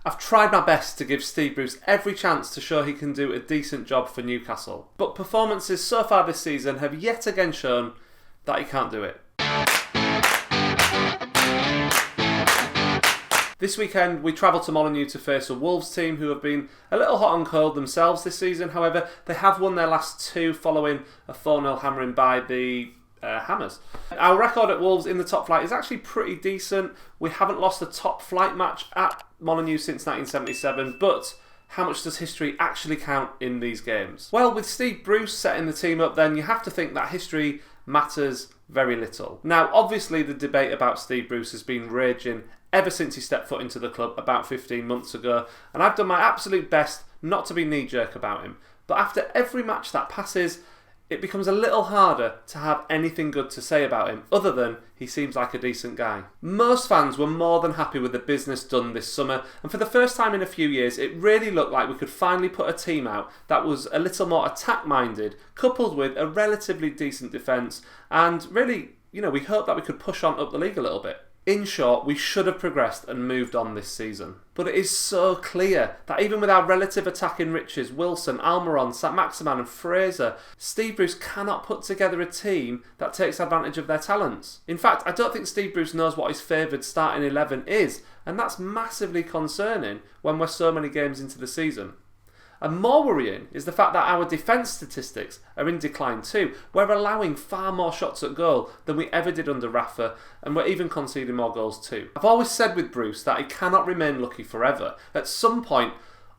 I've tried my best to give Steve Bruce every chance to show he can do a decent job for Newcastle, but performances so far this season have yet again shown that he can't do it. This weekend we travel to Molineux to face a Wolves team who have been a little hot and cold themselves this season. However, they have won their last two following a 4-0 hammering by the Hammers. Our record at Wolves in the top flight is actually pretty decent. We haven't lost a top flight match at Molineux since 1977, but how much does history actually count in these games? Well, with Steve Bruce setting the team up, then you have to think that history matters very little. Now, obviously the debate about Steve Bruce has been raging ever since he stepped foot into the club about 15 months ago, and I've done my absolute best not to be knee-jerk about him. But after every match that passes, it becomes a little harder to have anything good to say about him, other than he seems like a decent guy. Most fans were more than happy with the business done this summer, and for the first time in a few years, it really looked like we could finally put a team out that was a little more attack-minded, coupled with a relatively decent defence, and really, we hoped that we could push on up the league a little bit. In short, we should have progressed and moved on this season. But it is so clear that even with our relative attacking riches, Wilson, Almiron, Saint-Maximin and Fraser, Steve Bruce cannot put together a team that takes advantage of their talents. In fact, I don't think Steve Bruce knows what his favoured starting 11 is, and that's massively concerning when we're so many games into the season. And more worrying is the fact that our defence statistics are in decline too. We're allowing far more shots at goal than we ever did under Rafa, and we're even conceding more goals too. I've always said with Bruce that he cannot remain lucky forever. At some point,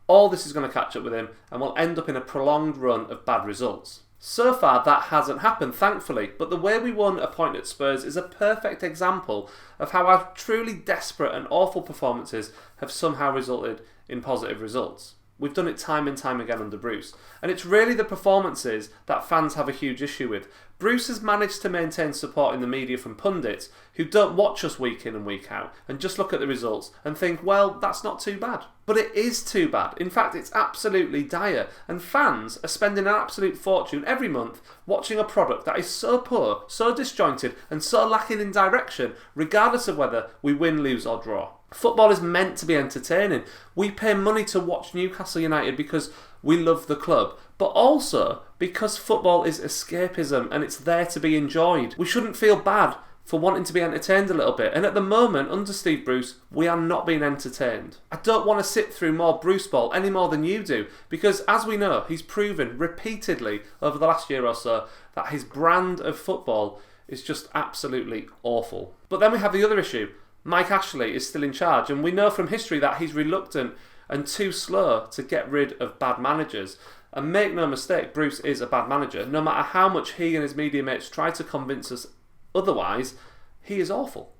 all this is going to catch up with him and we'll end up in a prolonged run of bad results. So far that hasn't happened, thankfully, but the way we won a point at Spurs is a perfect example of how our truly desperate and awful performances have somehow resulted in positive results. We've done it time and time again under Bruce. And it's really the performances that fans have a huge issue with. Bruce has managed to maintain support in the media from pundits who don't watch us week in and week out and just look at the results and think, well, that's not too bad. But it is too bad. In fact, it's absolutely dire. And fans are spending an absolute fortune every month watching a product that is so poor, so disjointed and so lacking in direction, regardless of whether we win, lose or draw. Football is meant to be entertaining. We pay money to watch Newcastle United because we love the club, but also because football is escapism and it's there to be enjoyed. We shouldn't feel bad for wanting to be entertained a little bit, and at the moment, under Steve Bruce, we are not being entertained. I don't want to sit through more Bruce Ball any more than you do, because as we know, he's proven repeatedly over the last year or so that his brand of football is just absolutely awful. But then we have the other issue. Mike Ashley is still in charge, and we know from history that he's reluctant and too slow to get rid of bad managers. And make no mistake, Bruce is a bad manager. No matter how much he and his media mates try to convince us otherwise, he is awful.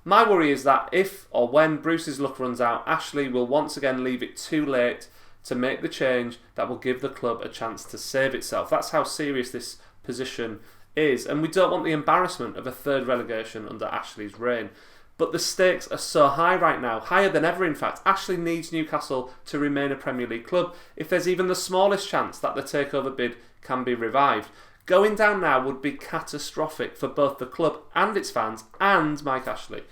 My worry is that if or when Bruce's luck runs out, Ashley will once again leave it too late to make the change that will give the club a chance to save itself. That's how serious this position is, and we don't want the embarrassment of a third relegation under Ashley's reign. But the stakes are so high right now, higher than ever in fact. Ashley needs Newcastle to remain a Premier League club if there's even the smallest chance that the takeover bid can be revived. Going down now would be catastrophic for both the club and its fans and Mike Ashley,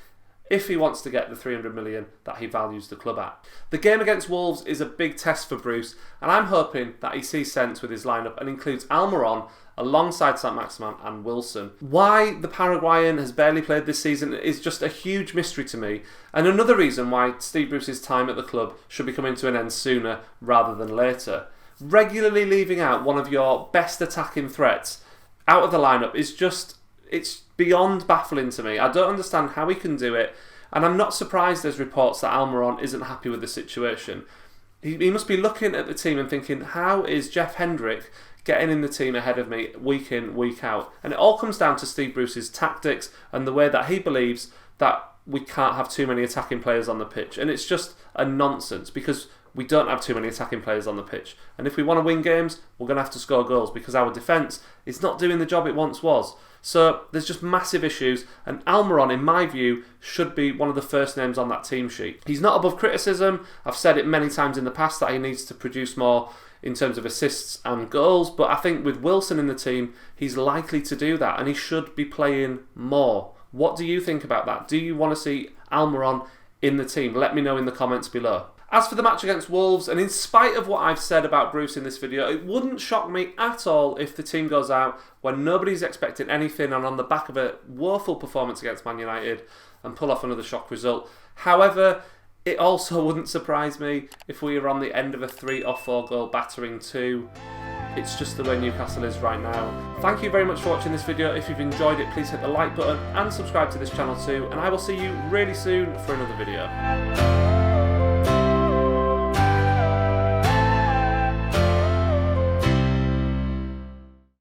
if he wants to get the 300 million that he values the club at. The game against Wolves is a big test for Bruce, and I'm hoping that he sees sense with his lineup and includes Almiron alongside Saint-Maximin and Wilson. Why the Paraguayan has barely played this season is just a huge mystery to me, and another reason why Steve Bruce's time at the club should be coming to an end sooner rather than later. Regularly leaving out one of your best attacking threats out of the lineup is just, it's beyond baffling to me. I don't understand how he can do it, and I'm not surprised there's reports that Almiron isn't happy with the situation. He must be looking at the team and thinking, how is Jeff Hendrick getting in the team ahead of me week in, week out? And it all comes down to Steve Bruce's tactics and the way that he believes that we can't have too many attacking players on the pitch. And it's just a nonsense, because we don't have too many attacking players on the pitch. And if we want to win games, we're going to have to score goals, because our defence is not doing the job it once was. So there's just massive issues, and Almiron, in my view, should be one of the first names on that team sheet. He's not above criticism. I've said it many times in the past that he needs to produce more in terms of assists and goals, but I think with Wilson in the team, he's likely to do that, and he should be playing more. What do you think about that? Do you want to see Almiron in the team? Let me know in the comments below. As for the match against Wolves, and in spite of what I've said about Bruce in this video, it wouldn't shock me at all if the team goes out when nobody's expecting anything and on the back of a woeful performance against Man United and pull off another shock result. However, it also wouldn't surprise me if we were on the end of a 3 or 4 goal battering too. It's just the way Newcastle is right now. Thank you very much for watching this video. If you've enjoyed it, please hit the like button and subscribe to this channel too, and I will see you really soon for another video.